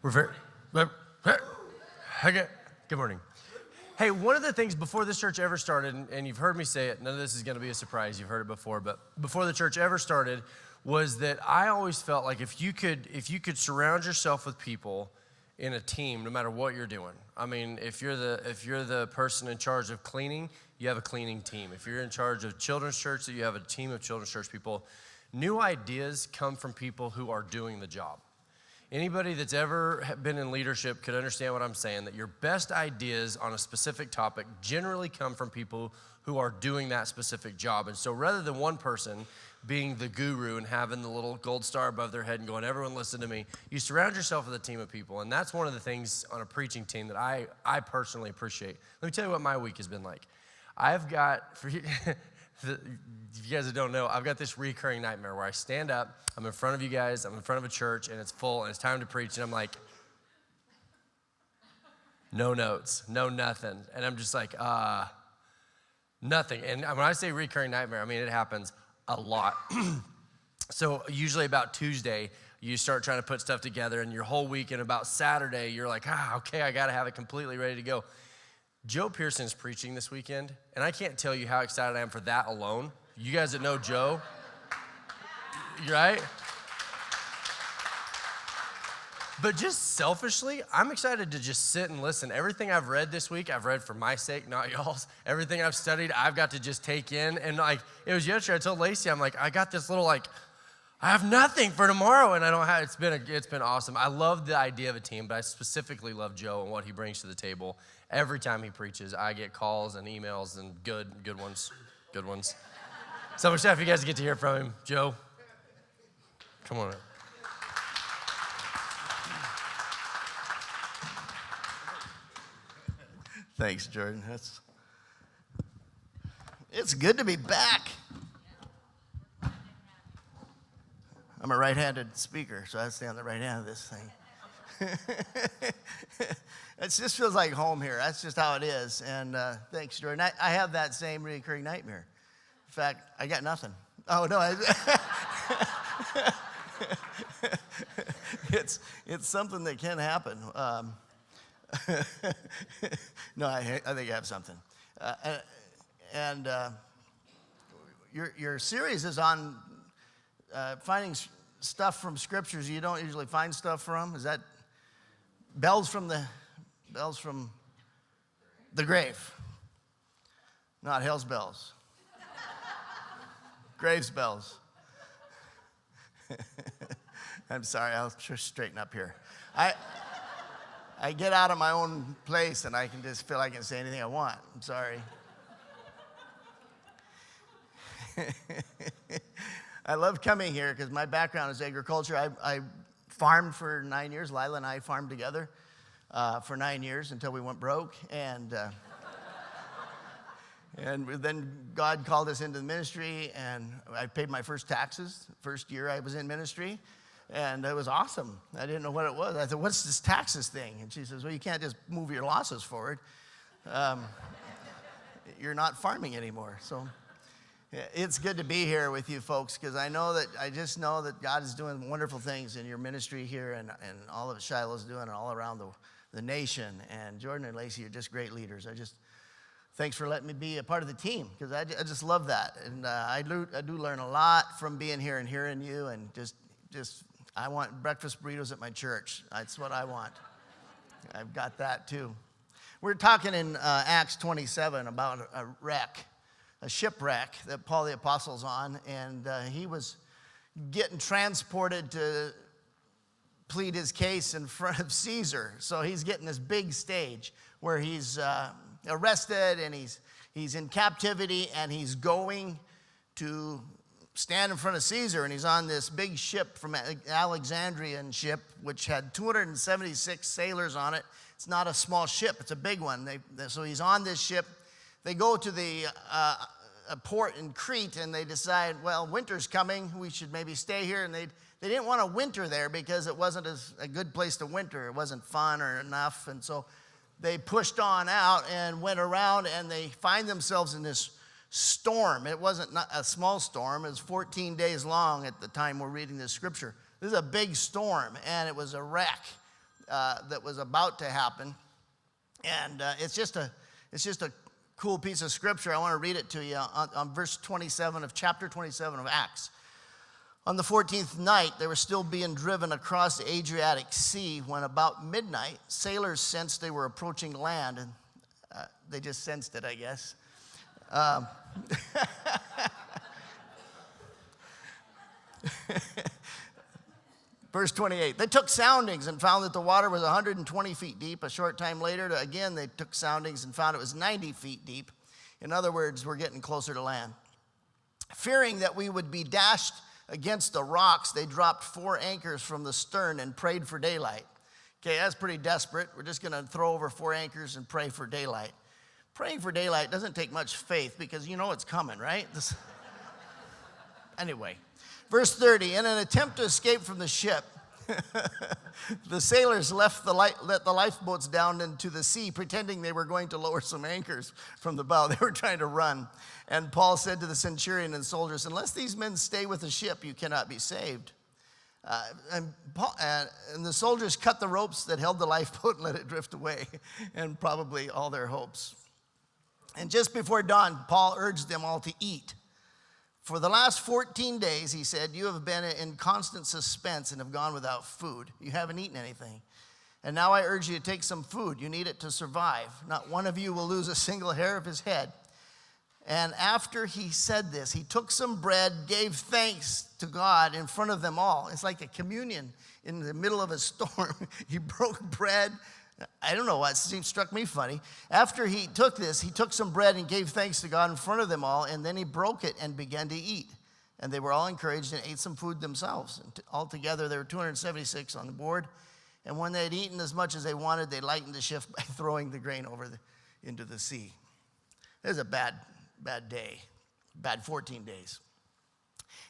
We're very, okay. Good morning. Hey, one of the things before this church ever started, and you've heard me say it, none of this is going to be a surprise, you've heard it before, but before the church ever started, was that I always felt like if you could surround yourself with people in a team, no matter what you're doing. I mean, if you're the person in charge of cleaning, you have a cleaning team. If you're in charge of children's church, you have a team of children's church people. New ideas come from people who are doing the job. Anybody that's ever been in leadership could understand what I'm saying, that your best ideas on a specific topic generally come from people who are doing that specific job. And so rather than one person being the guru and having the little gold star above their head and going, everyone listen to me, you surround yourself with a team of people. And that's one of the things on a preaching team that I personally appreciate. Let me tell you what my week has been like. I've got, for you, if you guys that don't know, I've got this recurring nightmare where I stand up, I'm in front of you guys, I'm in front of a church, and it's full, and it's time to preach, and I'm like, no notes, no nothing. And I'm just like, nothing. And when I say recurring nightmare, I mean, it happens a lot. So usually about Tuesday, you start trying to put stuff together, and your whole week, and about Saturday, you're like, okay, I got to have it completely ready to go. Joe Pearson's preaching this weekend, and I can't tell you how excited I am for that alone. You guys that know Joe, right? But just selfishly, I'm excited to just sit and listen. Everything I've read this week, I've read for my sake, not y'all's. Everything I've studied, I've got to just take in. And like, it was yesterday, I told Lacey, I'm like, I got this little I have nothing for tomorrow, and I don't have, it's been awesome. I love the idea of a team, but I specifically love Joe and what he brings to the table. Every time he preaches, I get calls and emails and good ones. Summer staff, you guys get to hear from him. Joe, come on up. Thanks, Jordan. It's good to be back. I'm a right-handed speaker, so I stay on the right hand of this thing. It just feels like home here. That's just how it is. And thanks, Jordan. I have that same recurring nightmare. In fact, I got nothing. Oh, no. It's something that can happen. No, I think I have something. Your series is on finding stuff from scriptures you don't usually find stuff from. Is that bells from the grave? Not hell's bells. Grave's bells. I'm sorry, I'll straighten up here. I get out of my own place and I can just feel I can say anything I want. I'm sorry. I love coming here because my background is agriculture. I farmed for 9 years. Lila and I farmed together for 9 years until we went broke. And then God called us into the ministry, and I paid my first taxes, first year I was in ministry. And it was awesome. I didn't know what it was. I said, what's this taxes thing? And she says, well, you can't just move your losses forward. You're not farming anymore. So it's good to be here with you folks, because I just know that God is doing wonderful things in your ministry here, and all of Shiloh's doing it all around the nation. And Jordan and Lacey are just great leaders. Thanks for letting me be a part of the team, because I just love that. And I do learn a lot from being here and hearing you, and just I want breakfast burritos at my church. That's what I want. I've got that too. We're talking in Acts 27 about a shipwreck that Paul the Apostle's on, and he was getting transported to plead his case in front of Caesar. So he's getting this big stage where he's arrested, and he's in captivity, and he's going to stand in front of Caesar, and he's on this big ship from Alexandrian ship, which had 276 sailors on it. It's not a small ship, it's a big one. So he's on this ship. They go to the a port in Crete, and they decide, well, winter's coming, we should maybe stay here. And they didn't want to winter there because it wasn't a good place to winter. It wasn't fun or enough. And so they pushed on out and went around, and they find themselves in this storm. It wasn't a small storm. It was 14 days long at the time we're reading this scripture. This is a big storm, and it was a wreck. that was about to happen. And it's just a cool piece of scripture. I want to read it to you on verse 27 of chapter 27 of Acts. On the 14th night, they were still being driven across the Adriatic Sea when about midnight, sailors sensed they were approaching land, and they just sensed it, I guess. Verse 28, they took soundings and found that the water was 120 feet deep. A short time later, again, they took soundings and found it was 90 feet deep. In other words, we're getting closer to land. Fearing that we would be dashed against the rocks, they dropped 4 anchors from the stern and prayed for daylight. Okay, that's pretty desperate. We're just going to throw over 4 anchors and pray for daylight. Praying for daylight doesn't take much faith because you know it's coming, right? Anyway, verse 30, in an attempt to escape from the ship, the sailors let the lifeboats down into the sea, pretending they were going to lower some anchors from the bow. They were trying to run. And Paul said to the centurion and soldiers, unless these men stay with the ship, you cannot be saved. And the soldiers cut the ropes that held the lifeboat and let it drift away, and probably all their hopes. And just before dawn, Paul urged them all to eat. For the last 14 days, he said, you have been in constant suspense and have gone without food. You haven't eaten anything. And now I urge you to take some food. You need it to survive. Not one of you will lose a single hair of his head. And after he said this, he took some bread, gave thanks to God in front of them all. It's like a communion in the middle of a storm. He broke bread. I don't know why, it struck me funny. After he took this, he took some bread and gave thanks to God in front of them all, and then he broke it and began to eat. And they were all encouraged and ate some food themselves. And altogether, there were 276 on board. And when they had eaten as much as they wanted, they lightened the ship by throwing the grain into the sea. It was a bad day, bad 14 days.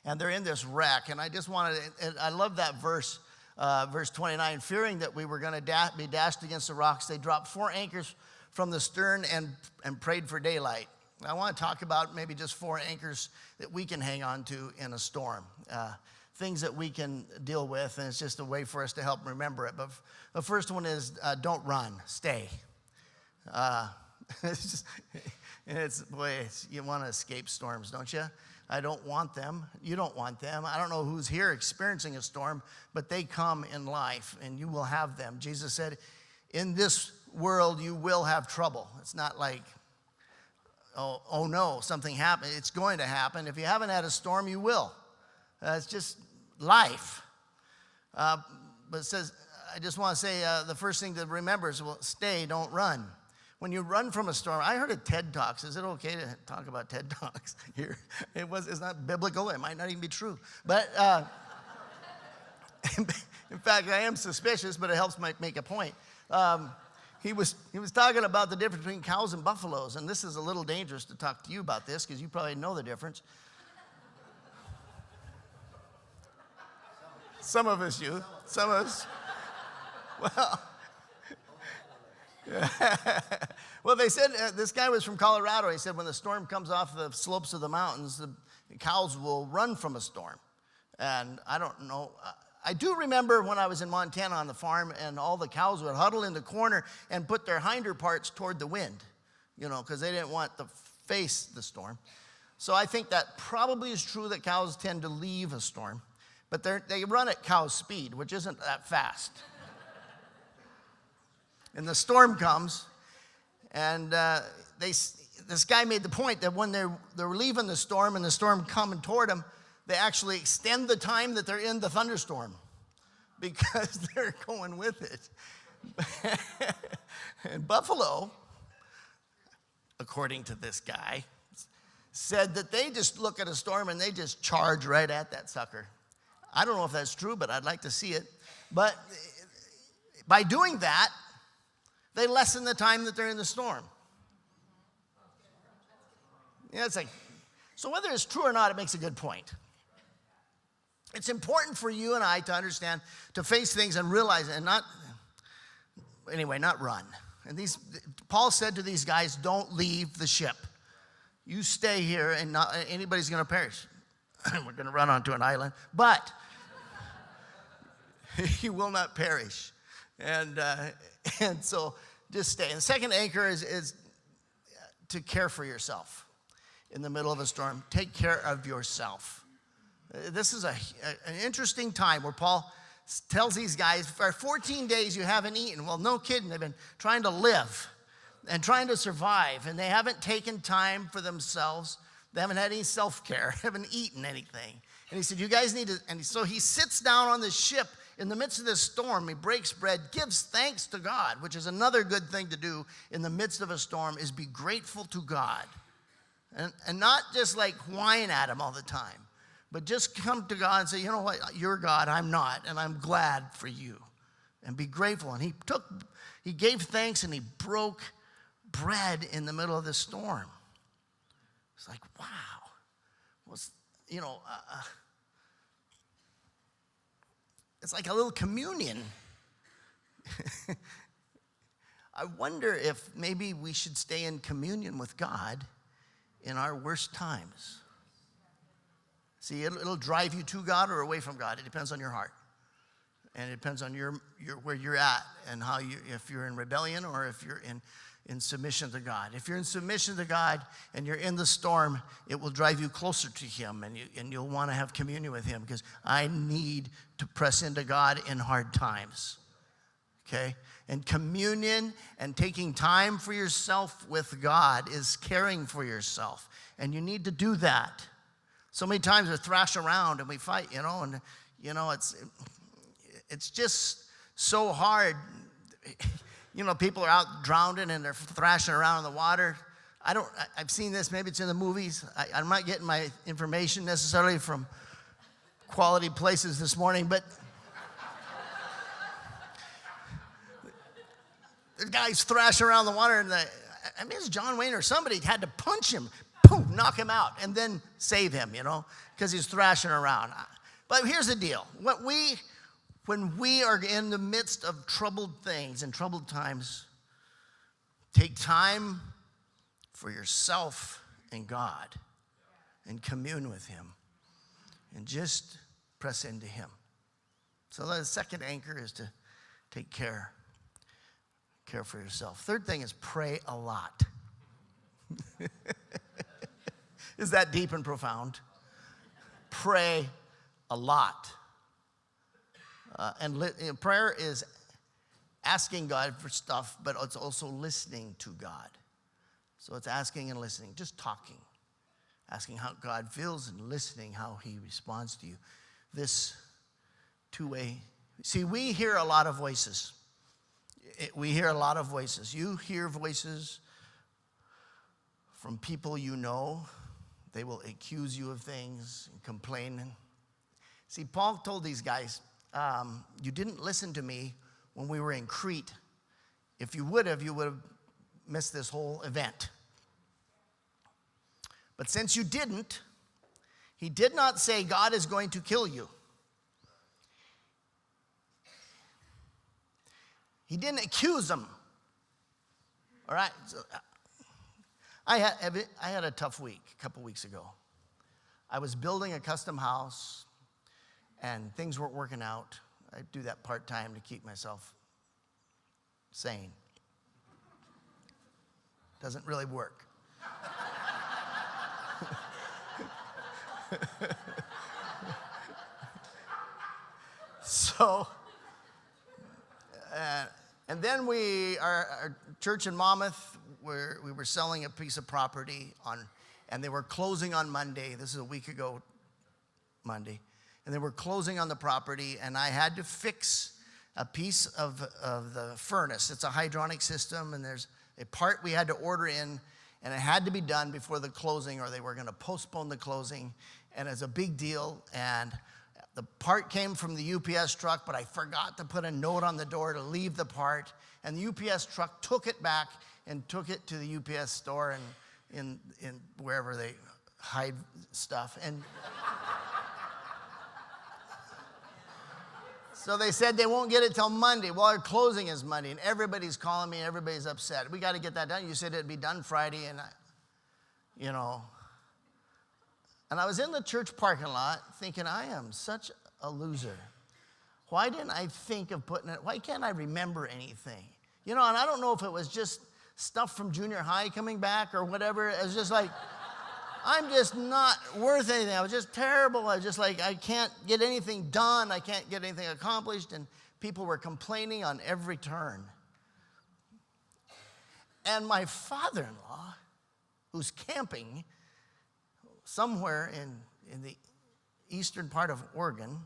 And they're in this wreck, and I just wanted to, and I love that verse 29, fearing that we were going to be dashed against the rocks, they dropped 4 anchors from the stern and prayed for daylight. I want to talk about maybe just 4 anchors that we can hang on to in a storm, things that we can deal with, and it's just a way for us to help remember it. But the first one is don't run, stay. You want to escape storms, don't you? I don't want them. You don't want them. I don't know who's here experiencing a storm, but they come in life, and you will have them. Jesus said, in this world, you will have trouble. It's not like, oh no, something happened. It's going to happen. If you haven't had a storm, you will. It's just life. But it says, I just want to say the first thing to remember is, well, stay, don't run. When you run from a storm, I heard of TED Talks. Is it okay to talk about TED Talks here? It's not biblical. It might not even be true. But in fact, I am suspicious, but it helps make a point. He was talking about the difference between cows and buffaloes, and this is a little dangerous to talk to you about this because you probably know the difference. Some of us do. Some of us. Well. Well, they said, this guy was from Colorado. He said when the storm comes off the slopes of the mountains, the cows will run from a storm. And I don't know. I do remember when I was in Montana on the farm, and all the cows would huddle in the corner and put their hinder parts toward the wind, because they didn't want to face the storm. So I think that probably is true that cows tend to leave a storm. But they run at cow speed, which isn't that fast. And the storm comes, and this guy made the point that when they're leaving the storm and the storm coming toward them, they actually extend the time that they're in the thunderstorm because they're going with it. And Buffalo, according to this guy, said that they just look at a storm and they just charge right at that sucker. I don't know if that's true, but I'd like to see it. But by doing that, they lessen the time that they're in the storm. Yeah, so whether it's true or not, it makes a good point. It's important for you and I to understand, to face things and realize it, and not run. And Paul said to these guys, don't leave the ship. You stay here, and not anybody's going to perish. We're going to run onto an island, but you will not perish. And so just stay. And the second anchor is to care for yourself in the middle of a storm. Take care of yourself. This is an interesting time where Paul tells these guys, for 14 days you haven't eaten. Well, no kidding. They've been trying to live and trying to survive, and they haven't taken time for themselves. They haven't had any self-care, haven't eaten anything. And he said, you guys need to, and so he sits down on the ship in the midst of this storm. He breaks bread, gives thanks to God, which is another good thing to do in the midst of a storm, is be grateful to God. And not just like whine at him all the time, but just come to God and say, you know what, you're God, I'm not, and I'm glad for you. And be grateful. And he gave thanks and he broke bread in the middle of the storm. It's like, wow. It's like a little communion. I wonder if maybe we should stay in communion with God in our worst times. See, it'll drive you to God or away from God. It depends on your heart. And it depends on your where you're at and how if you're in rebellion or if you're in submission to God. If you're in submission to God and you're in the storm, it will drive you closer to him, and you'll want to have communion with him, because I need to press into God in hard times. Okay? And communion and taking time for yourself with God is caring for yourself. And you need to do that. So many times we thrash around and we fight, and it's just so hard. People are out drowning and they're thrashing around in the water. I've seen this, maybe it's in the movies. I'm not getting my information necessarily from quality places this morning, but the guy's thrashing around the water, and it's John Wayne or somebody had to punch him, boom, knock him out, and then save him, because he's thrashing around. But here's the deal. When we are in the midst of troubled things and troubled times, take time for yourself and God and commune with him and just press into him. So the second anchor is to take care for yourself. Third thing is pray a lot. Is that deep and profound? Pray a lot. Prayer is asking God for stuff, but it's also listening to God. So it's asking and listening, just talking, asking how God feels and listening how he responds to you. This two-way. See, we hear a lot of voices. We hear a lot of voices. You hear voices from people you know. They will accuse you of things and complain. See, Paul told these guys, you didn't listen to me when we were in Crete. If you would have missed this whole event. But since you didn't, he did not say God is going to kill you. He didn't accuse them. All right? So, I had a tough week a couple weeks ago. I was building a custom house, and things weren't working out. I do that part-time to keep myself sane. Doesn't really work. So, and then our church in Monmouth, we were selling a piece of property and they were closing on Monday. This is a week ago, Monday. And they were closing on the property, and I had to fix a piece of the furnace. It's a hydronic system, and there's a part we had to order in, and it had to be done before the closing, or they were going to postpone the closing, and it's a big deal. And the part came from the UPS truck, but I forgot to put a note on the door to leave the part, and the UPS truck took it back and took it to the UPS store and in wherever they hide stuff. And so they said they won't get it till Monday. Well, our closing is Monday, and everybody's calling me, and everybody's upset. We got to get that done. You said it'd be done Friday, and And I was in the church parking lot thinking, I am such a loser. why didn't I think of putting it, why can't I remember anything? You know, and I don't know if it was just stuff from junior high coming back or whatever. It was just like, I'm just not worth anything. I was just terrible. I was just like, I can't get anything done. I can't get anything accomplished. And people were complaining on every turn. And my father-in-law, who's camping somewhere in the eastern part of Oregon,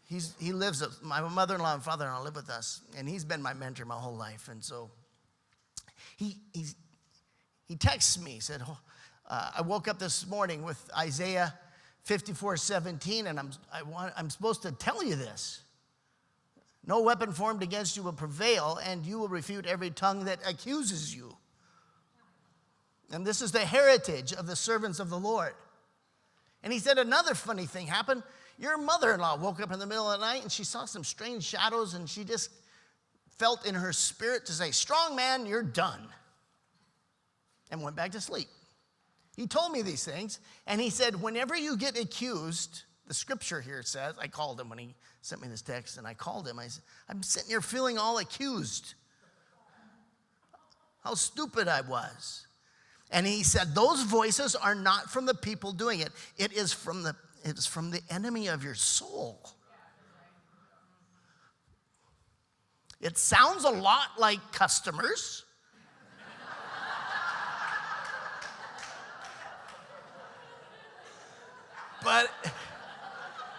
he lives, my mother-in-law and father-in-law live with us, and he's been my mentor my whole life. And so he texts me, he said, I woke up this morning with Isaiah 54:17, and I'm supposed to tell you this. No weapon formed against you will prevail, and you will refute every tongue that accuses you. And this is the heritage of the servants of the Lord. And he said another funny thing happened. Your mother-in-law woke up in the middle of the night, and she saw some strange shadows, and she just felt in her spirit to say, strong man, you're done. And went back to sleep. He told me these things, and he said, whenever you get accused, the scripture here says, I called him when he sent me this text, and I called him. I said, I'm sitting here feeling all accused. How stupid I was. And he said, those voices are not from the people doing it. It is from the enemy of your soul. It sounds a lot like customers. But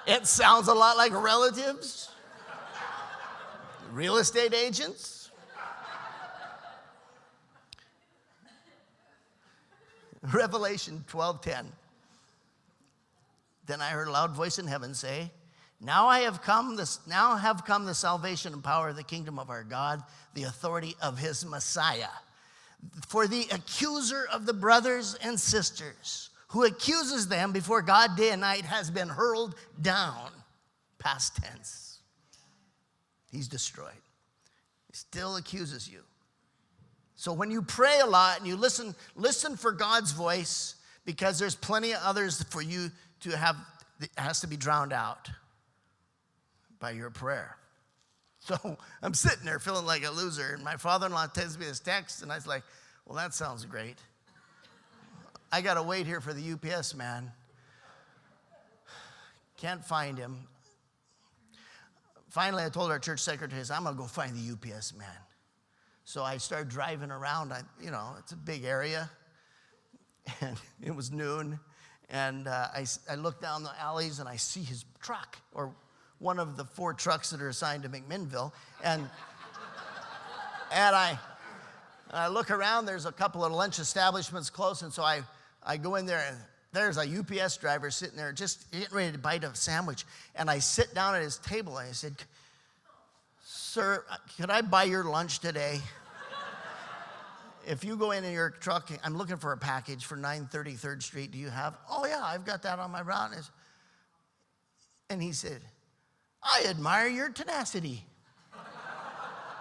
it sounds a lot like relatives, real estate agents. Revelation 12:10. Then I heard a loud voice in heaven say, now have come the salvation and power of the kingdom of our God, the authority of his Messiah. For the accuser of the brothers and sisters, who accuses them before God day and night, has been hurled down. Past tense. He's destroyed. He still accuses you. So when you pray a lot and you listen for God's voice, because there's plenty of others for you to have, it has to be drowned out by your prayer. So I'm sitting there feeling like a loser, and my father-in-law tells me this text, and I was like, well, that sounds great. I got to wait here for the UPS man. Can't find him. Finally, I told our church secretary, I'm going to go find the UPS man. So I started driving around. It's a big area. And it was noon. And I look down the alleys, and I see his truck, or one of the 4 trucks that are assigned to McMinnville. And I look around. There's a couple of lunch establishments close. And so I go in there, and there's a UPS driver sitting there just getting ready to bite a sandwich. And I sit down at his table, and I said, sir, could I buy your lunch today? If you go in your truck, I'm looking for a package for 930 3rd Street. Do you have? Oh, yeah, I've got that on my route. And he said, I admire your tenacity.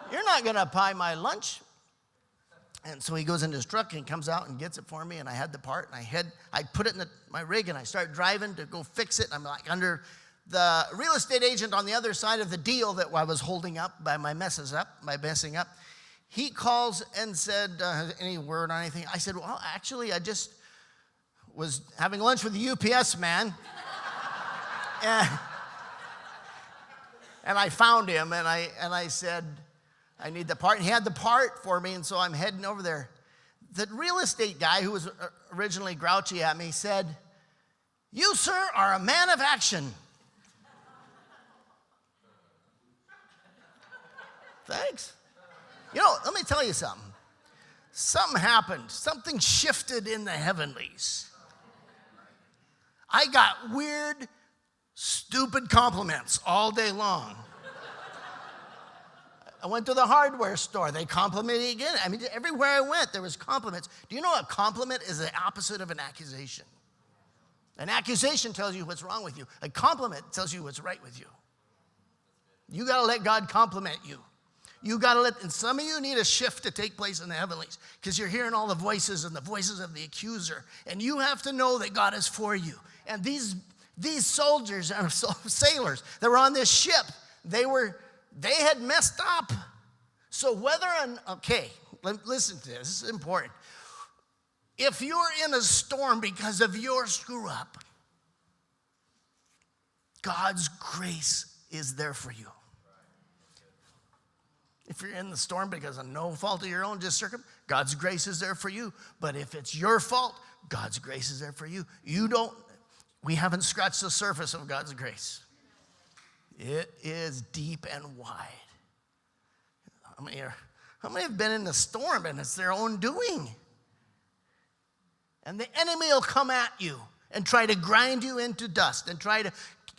You're not going to buy my lunch. And so he goes into his truck and comes out and gets it for me. And I had the part, and I put it in my rig, and I start driving to go fix it. And I'm like under the real estate agent on the other side of the deal that I was holding up by my messing up. He calls and said, any word on anything? I said, well, actually, I just was having lunch with the UPS man. And I found him, and I said, I need the part. And he had the part for me, and so I'm heading over there. The real estate guy, who was originally grouchy at me, said, you, sir, are a man of action. Thanks. Let me tell you something. Something happened. Something shifted in the heavenlies. I got weird, stupid compliments all day long. I went to the hardware store. They complimented me again. I mean, everywhere I went, there was compliments. Do you know a compliment is the opposite of an accusation? An accusation tells you what's wrong with you. A compliment tells you what's right with you. You got to let God compliment you. You got to and some of you need a shift to take place in the heavenlies, because you're hearing all the voices and the voices of the accuser. And you have to know that God is for you. And these These soldiers and sailors that were on this ship, they had messed up. So listen to this. This is important. If you're in a storm because of your screw up, God's grace is there for you. If you're in the storm because of no fault of your own, God's grace is there for you. But if it's your fault, God's grace is there for you. We haven't scratched the surface of God's grace. It is deep and wide. How many have been in the storm and it's their own doing? And the enemy will come at you and try to grind you into dust and try to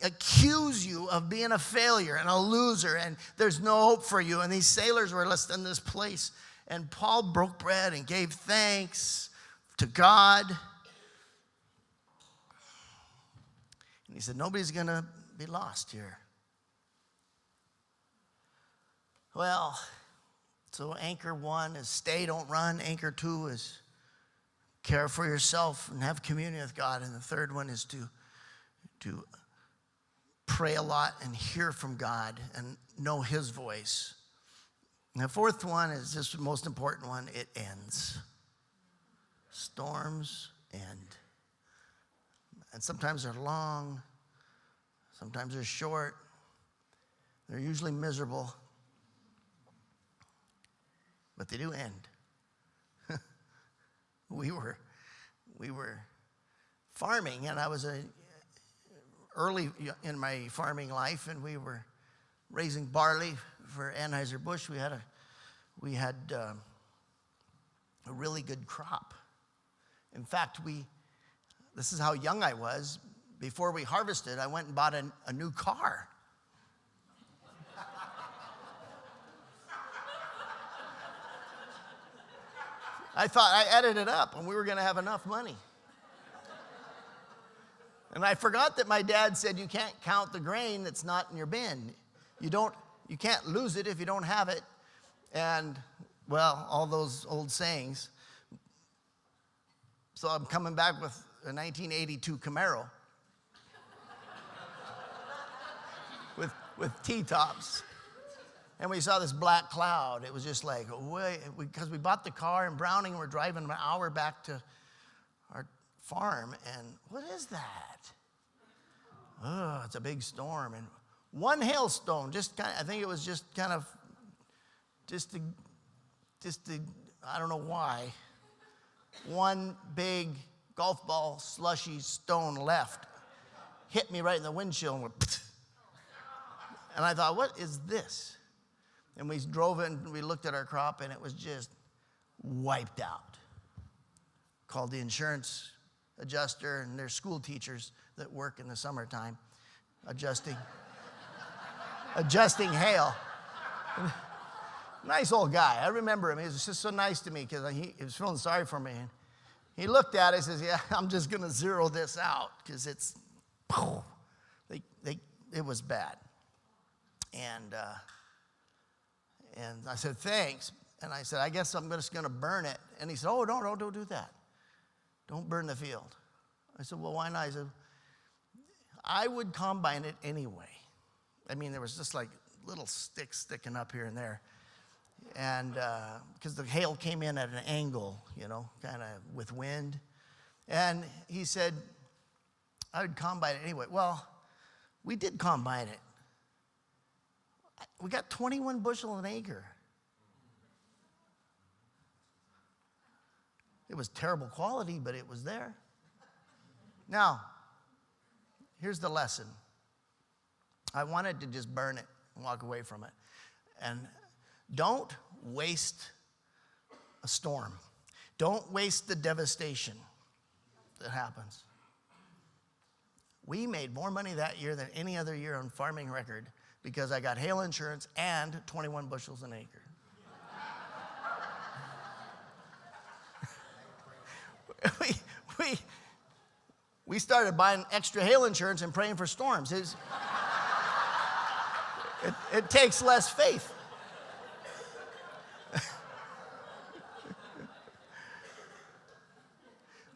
accuse you of being a failure and a loser and there's no hope for you. And these sailors were listed in this place. And Paul broke bread and gave thanks to God. And he said, nobody's going to be lost here. Well, so anchor 1 is stay, don't run. Anchor 2 is care for yourself and have communion with God. And the third one is to pray a lot and hear from God and know his voice. And the fourth one is just the most important one. It ends. Storms end. And sometimes they're long. Sometimes they're short. They're usually miserable. But they do end. We were farming, and I was early in my farming life, and we were raising barley for Anheuser-Busch. We had a really good crop. In fact, this is how young I was. Before we harvested, I went and bought a new car. I thought I added it up and we were going to have enough money. And I forgot that my dad said you can't count the grain that's not in your bin. You can't lose it if you don't have it. And, well, all those old sayings. So I'm coming back with a 1982 Camaro with T-tops. And we saw this black cloud. It was just like, because we bought the car in Browning, and we're driving an hour back to our farm, and what is that? Oh, it's a big storm. And one hailstone, I think it was just to, I don't know why, one big golf ball slushy stone left, hit me right in the windshield, and went, pfft. And I thought, what is this? And we drove in, and we looked at our crop, and it was just wiped out. Called the insurance adjuster, and there's school teachers that work in the summertime adjusting hail. Nice old guy. I remember him. He was just so nice to me because he was feeling sorry for me. And he looked at it and says, yeah, I'm just going to zero this out because it was bad. And I said, thanks. And I said, I guess I'm just going to burn it. And he said, oh, no, don't do that. Don't burn the field. I said, well, why not? He said, I would combine it anyway. I mean, there was just like little sticks sticking up here and there. And because the hail came in at an angle, kind of with wind. And he said, I would combine it anyway. Well, we did combine it. We got 21 bushel an acre. It was terrible quality, but it was there. Now, here's the lesson. I wanted to just burn it and walk away from it. And don't waste a storm. Don't waste the devastation that happens. We made more money that year than any other year on farming record because I got hail insurance and 21 bushels an acre. We started buying extra hail insurance and praying for storms. It takes less faith.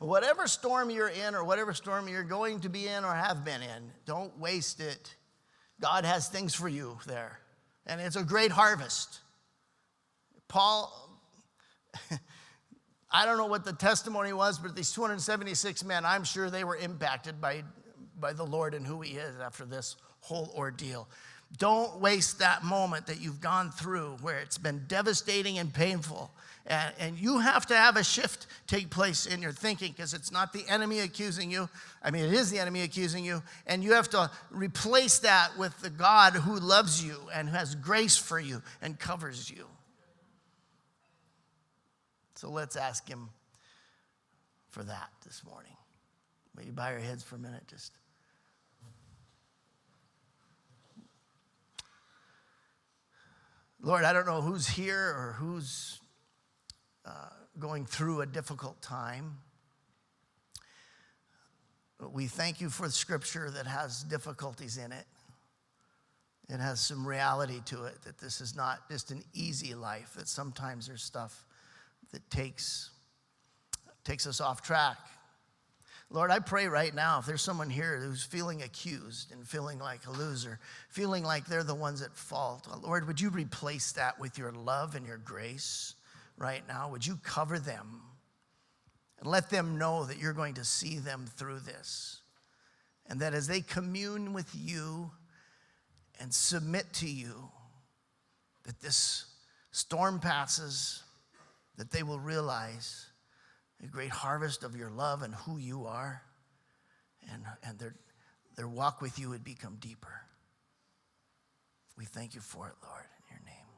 whatever storm you're in or whatever storm you're going to be in or have been in, don't waste it. God has things for you there, and it's a great harvest. Paul, I don't know what the testimony was, but these 276 men, I'm sure they were impacted by the Lord and who he is after this whole ordeal. Don't waste that moment that you've gone through where it's been devastating and painful. And you have to have a shift take place in your thinking, because it's not the enemy accusing you. I mean, it is the enemy accusing you. And you have to replace that with the God who loves you and who has grace for you and covers you. So let's ask him for that this morning. Will you bow your heads for a minute? Just. Lord, I don't know who's here or who's going through a difficult time. But we thank you for the scripture that has difficulties in it. It has some reality to it, that this is not just an easy life, that sometimes there's stuff that takes us off track. Lord, I pray right now, if there's someone here who's feeling accused and feeling like a loser, feeling like they're the ones at fault, Lord, would you replace that with your love and your grace right now? Would you cover them and let them know that you're going to see them through this, and that as they commune with you and submit to you, that this storm passes, that they will realize a great harvest of your love and who you are, and their walk with you would become deeper. We thank you for it, Lord, in your name.